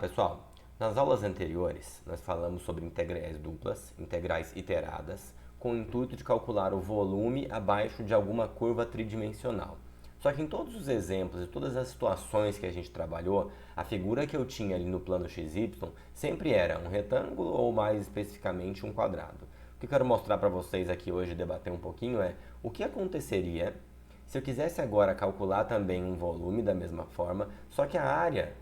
pessoal, nas aulas anteriores nós falamos sobre integrais duplas, integrais iteradas, com o intuito de calcular o volume abaixo de alguma curva tridimensional. Só que em todos os exemplos e todas as situações que a gente trabalhou, a figura que eu tinha ali no plano XY sempre era um retângulo ou mais especificamente um quadrado. O que eu quero mostrar para vocês aqui hoje, debater um pouquinho, é o que aconteceria se eu quisesse agora calcular também um volume da mesma forma, só que a área,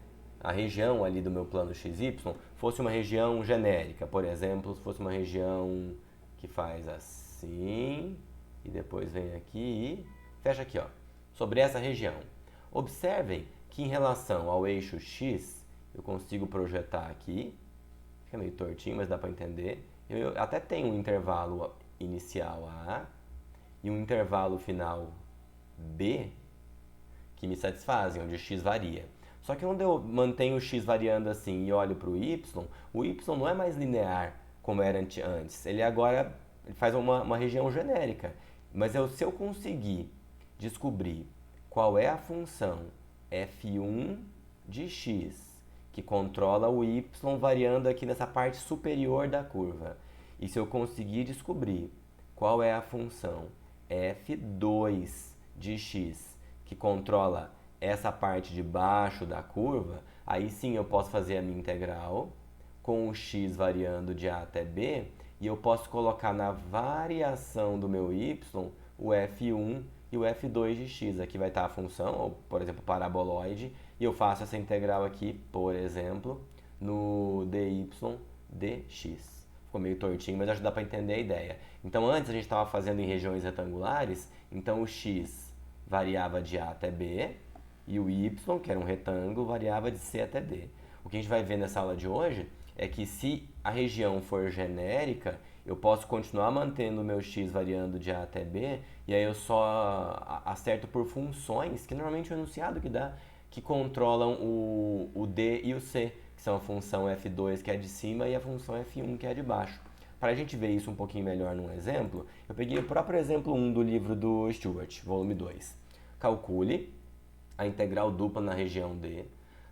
a região ali do meu plano XY, fosse uma região genérica. Por exemplo, se fosse uma região que faz assim, e depois vem aqui e fecha aqui, ó, sobre essa região. Observem que em relação ao eixo X, eu consigo projetar aqui, fica meio tortinho, mas dá para entender. Eu até tenho um intervalo inicial A e um intervalo final B que me satisfazem, onde x varia. Só que quando eu mantenho o x variando assim e olho para o y não é mais linear como era antes. Ele agora faz uma região genérica. Mas se eu conseguir descobrir qual é a função f1 de x que controla o y variando aqui nessa parte superior da curva, e se eu conseguir descobrir qual é a função f2 de x que controla essa parte de baixo da curva, aí sim eu posso fazer a minha integral com o x variando de a até b, e eu posso colocar na variação do meu y o f1 e o f2 de x. Aqui vai estar a função, ou por exemplo, paraboloide, e eu faço essa integral aqui, por exemplo, no dy dx. Ficou meio tortinho, mas acho que dá para entender a ideia. Então antes a gente estava fazendo em regiões retangulares, então o x variava de a até b, e o y, que era um retângulo, variava de c até d. O que a gente vai ver nessa aula de hoje é que se a região for genérica, eu posso continuar mantendo o meu x variando de a até b, e aí eu só acerto por funções, que normalmente é o enunciado que dá, que controlam o d e o c, que são a função f2 que é de cima e a função f1 que é de baixo. Para a gente ver isso um pouquinho melhor num exemplo, eu peguei o próprio exemplo 1 do livro do Stewart, volume 2. Calcule a integral dupla na região D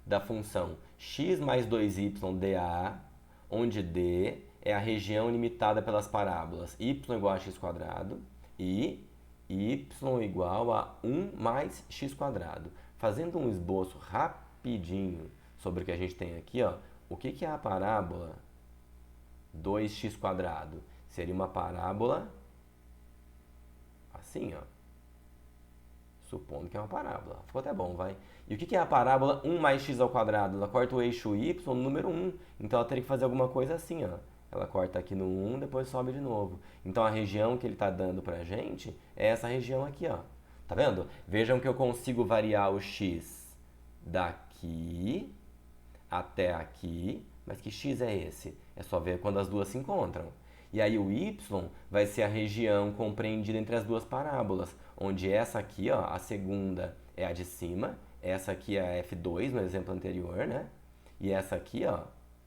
da função x mais 2y dA, onde D é a região limitada pelas parábolas y igual a x² e y igual a 1 mais x². Fazendo um esboço rapidinho sobre o que a gente tem aqui, ó, o que é a parábola 2x²? Seria uma parábola assim, ó. Supondo que é uma parábola. Ficou até bom, vai. E o que é a parábola 1 mais x²? Ela corta o eixo y no número 1. Então ela teria que fazer alguma coisa assim, ó. Ela corta aqui no 1, depois sobe de novo. Então a região que ele está dando pra gente é essa região aqui, ó. Tá vendo? Vejam que eu consigo variar o x daqui até aqui. Mas que x é esse? É só ver quando as duas se encontram. E aí o y vai ser a região compreendida entre as duas parábolas, onde essa aqui, ó, a segunda é a de cima, essa aqui é a f2 no exemplo anterior, né? E essa aqui, ó,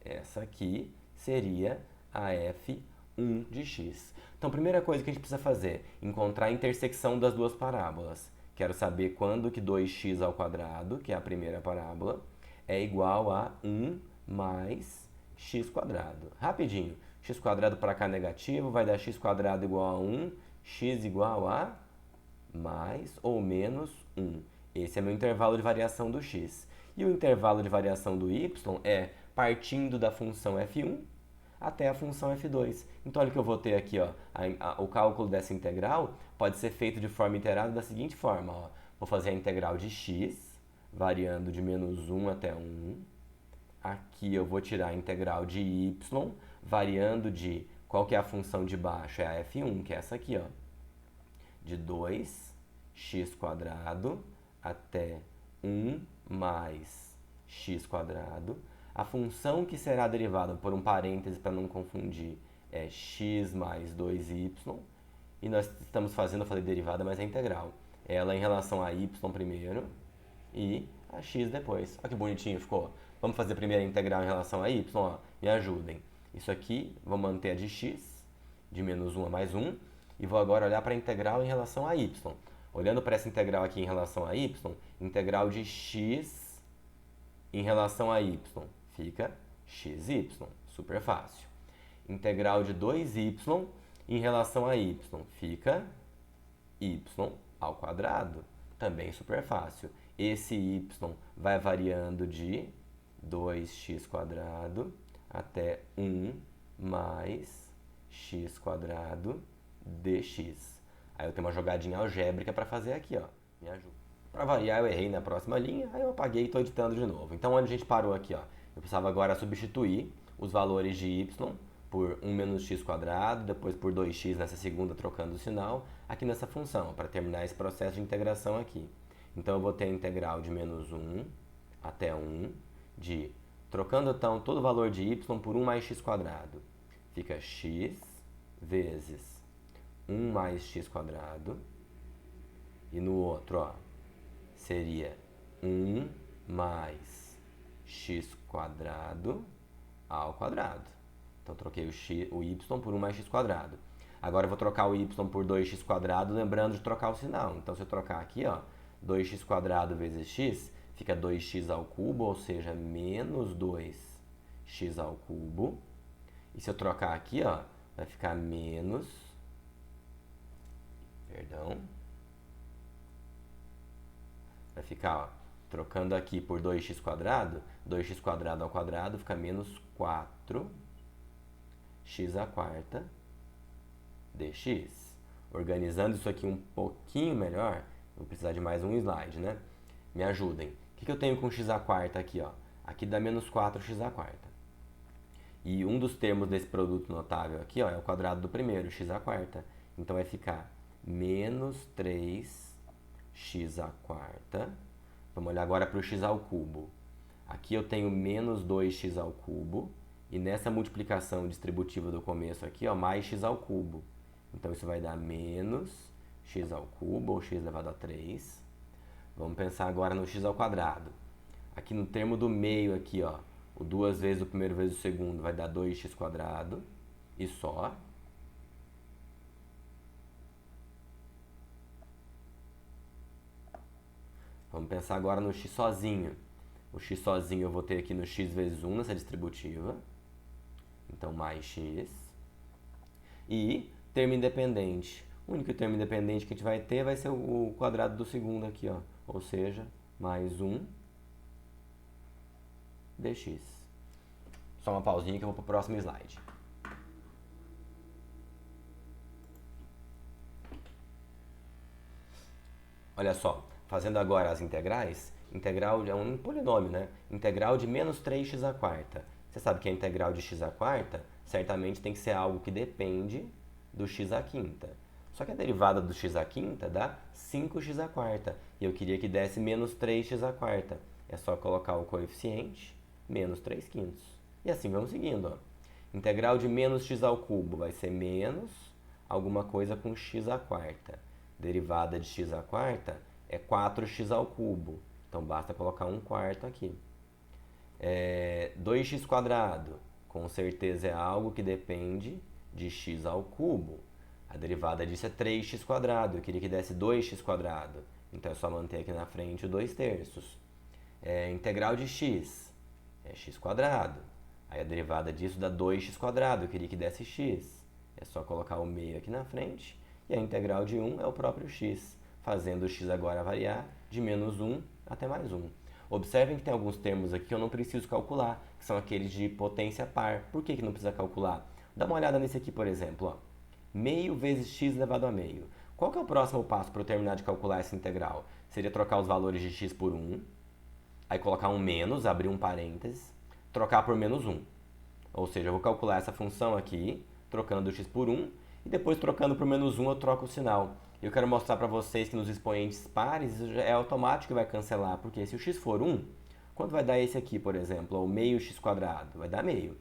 essa aqui seria a f1 de x. Então, primeira coisa que a gente precisa fazer, encontrar a intersecção das duas parábolas. Quero saber quando que 2x², que é a primeira parábola, é igual a 1 mais x². Rapidinho. X² para cá negativo, vai dar x² igual a 1, x igual a mais ou menos 1. Esse é meu intervalo de variação do x. E o intervalo de variação do y é partindo da função f1 até a função f2. Então olha o que eu vou ter aqui, ó. O cálculo dessa integral pode ser feito de forma iterada da seguinte forma, ó. Vou fazer a integral de x, variando de menos 1 até 1. Aqui eu vou tirar a integral de y, variando de, qual que é a função de baixo? É a f1, que é essa aqui, ó. De 2x² até 1 mais x². A função que será derivada por um parêntese para não confundir é x mais 2y. E nós estamos fazendo, eu falei derivada, mas é integral. Ela em relação a y primeiro e a x depois. Olha que bonitinho ficou. Vamos fazer primeiro a integral em relação a y? Ó, me ajudem. Isso aqui, vou manter a de x, de menos 1 a mais 1, e vou agora olhar para a integral em relação a y. Olhando para essa integral aqui em relação a y, integral de x em relação a y Fica xy, super fácil. Integral de 2y em relação a y, fica y ao quadrado, também super fácil. Esse y vai variando de 2x² até 1 mais x² dx. Aí eu tenho uma jogadinha algébrica para fazer aqui, ó. Me ajuda. Para variar, eu errei na próxima linha, aí eu apaguei e estou editando de novo. Então, onde a gente parou aqui, ó, eu precisava agora substituir os valores de y por 1 menos x², depois por 2x nessa segunda, trocando o sinal, aqui nessa função, para terminar esse processo de integração aqui. Então, eu vou ter a integral de menos 1 até 1, trocando então todo o valor de y por 1 mais x². Fica x vezes 1 mais x², e no outro, ó, seria 1 mais x² ao quadrado. Então, troquei o y por 1 mais x². Agora, eu vou trocar o y por 2x², lembrando de trocar o sinal. Então, se eu trocar aqui, ó, 2x² vezes x, fica 2x², ou seja, menos 2x². E se eu trocar aqui, ó, vai ficar menos... Vai ficar, ó, trocando aqui por 2x², 2x² ao quadrado fica menos 4x² dx. Organizando isso aqui um pouquinho melhor, vou precisar de mais um slide, né? Me ajudem. O que eu tenho com x² aqui, ó? Aqui dá menos 4x². E um dos termos desse produto notável aqui, ó, é o quadrado do primeiro, x². Então vai ficar menos 3x². Vamos olhar agora para o x². Aqui eu tenho menos 2x². E nessa multiplicação distributiva do começo aqui, ó, mais x². Então isso vai dar menos x², ou x elevado a 3. Vamos pensar agora no x². Aqui no termo do meio aqui, ó, o 2 vezes o primeiro vezes o segundo vai dar 2x². E só. Vamos pensar agora no x sozinho. O x sozinho eu vou ter aqui no x vezes 1 nessa distributiva. Então, mais x. E termo independente. O único termo independente que a gente vai ter vai ser o quadrado do segundo aqui, ó. Ou seja, mais 1 dx. Só uma pausinha que eu vou para o próximo slide. Olha só, fazendo agora as integrais, integral é um polinômio, né? Integral de menos 3x². Você sabe que a integral de x² certamente tem que ser algo que depende do x⁵. Só que a derivada do x⁵ dá 5x². E eu queria que desse menos 3x². É só colocar o coeficiente, menos 3/5. E assim vamos seguindo, ó. Integral de menos x² vai ser menos alguma coisa com x². Derivada de x² é 4x². Então, basta colocar 1/4 aqui. 2x², com certeza é algo que depende de x². A derivada disso é 3x². Eu queria que desse 2x². Então, é só manter aqui na frente o 2/3. Integral de x é x². Aí, a derivada disso dá 2x². Eu queria que desse x. É só colocar o meio aqui na frente. E a integral de 1 é o próprio x, fazendo o x agora variar de menos 1 até mais 1. Observem que tem alguns termos aqui que eu não preciso calcular, que são aqueles de potência par. Por que não precisa calcular? Dá uma olhada nesse aqui, por exemplo. Ó. Meio vezes x elevado a meio. Qual que é o próximo passo para eu terminar de calcular essa integral? Seria trocar os valores de x por 1, aí colocar um menos, abrir um parênteses, trocar por menos 1. Ou seja, eu vou calcular essa função aqui, trocando o x por 1, e depois trocando por menos 1 eu troco o sinal. Eu quero mostrar para vocês que nos expoentes pares isso é automático que vai cancelar, porque se o x for 1, quanto vai dar esse aqui, por exemplo, o meio x²? Vai dar meio.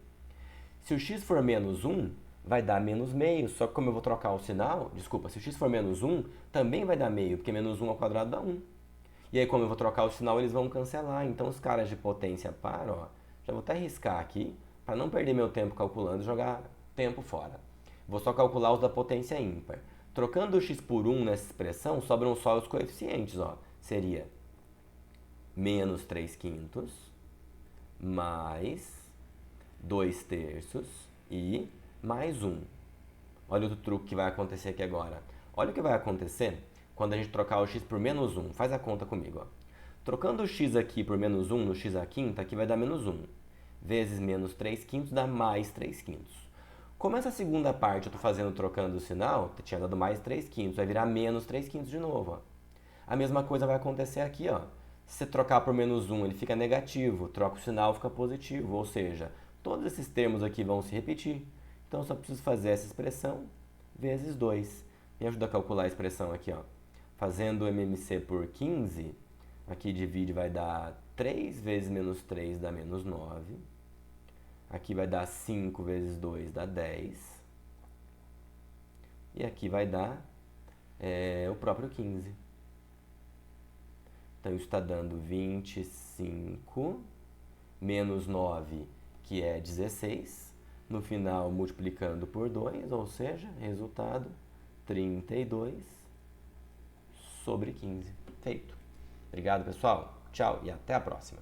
Se o x for menos 1, vai dar menos meio, só que como eu vou trocar o sinal, se o x for menos 1, também vai dar meio, porque menos 1 ao quadrado dá 1. E aí, como eu vou trocar o sinal, eles vão cancelar. Então, os caras de potência par, ó, já vou até riscar aqui, para não perder meu tempo calculando e jogar tempo fora. Vou só calcular os da potência ímpar. Trocando o x por 1 nessa expressão, sobram só os coeficientes. Ó. Seria menos 3/5 mais 2/3 e mais 1. Olha outro truque que vai acontecer aqui agora. Olha o que vai acontecer quando a gente trocar o x por menos 1. Faz a conta comigo. Ó. Trocando o x aqui por menos 1 no x à quinta, aqui vai dar menos 1. Vezes menos 3/5 dá mais 3/5. Como essa segunda parte eu estou fazendo trocando o sinal, tinha dado mais 3/5, vai virar menos 3/5 de novo. Ó. A mesma coisa vai acontecer aqui. Ó. Se você trocar por menos 1, ele fica negativo, troca o sinal, fica positivo. Ou seja, todos esses termos aqui vão se repetir. Então, eu só preciso fazer essa expressão vezes 2. Me ajuda a calcular a expressão aqui. Ó. Fazendo o MMC por 15, aqui divide vai dar 3 vezes menos 3 dá menos 9. Aqui vai dar 5 vezes 2 dá 10. E aqui vai dar o próprio 15. Então, isso está dando 25 menos 9, que é 16. No final, multiplicando por 2, ou seja, resultado 32/15. Feito. Obrigado, pessoal. Tchau e até a próxima.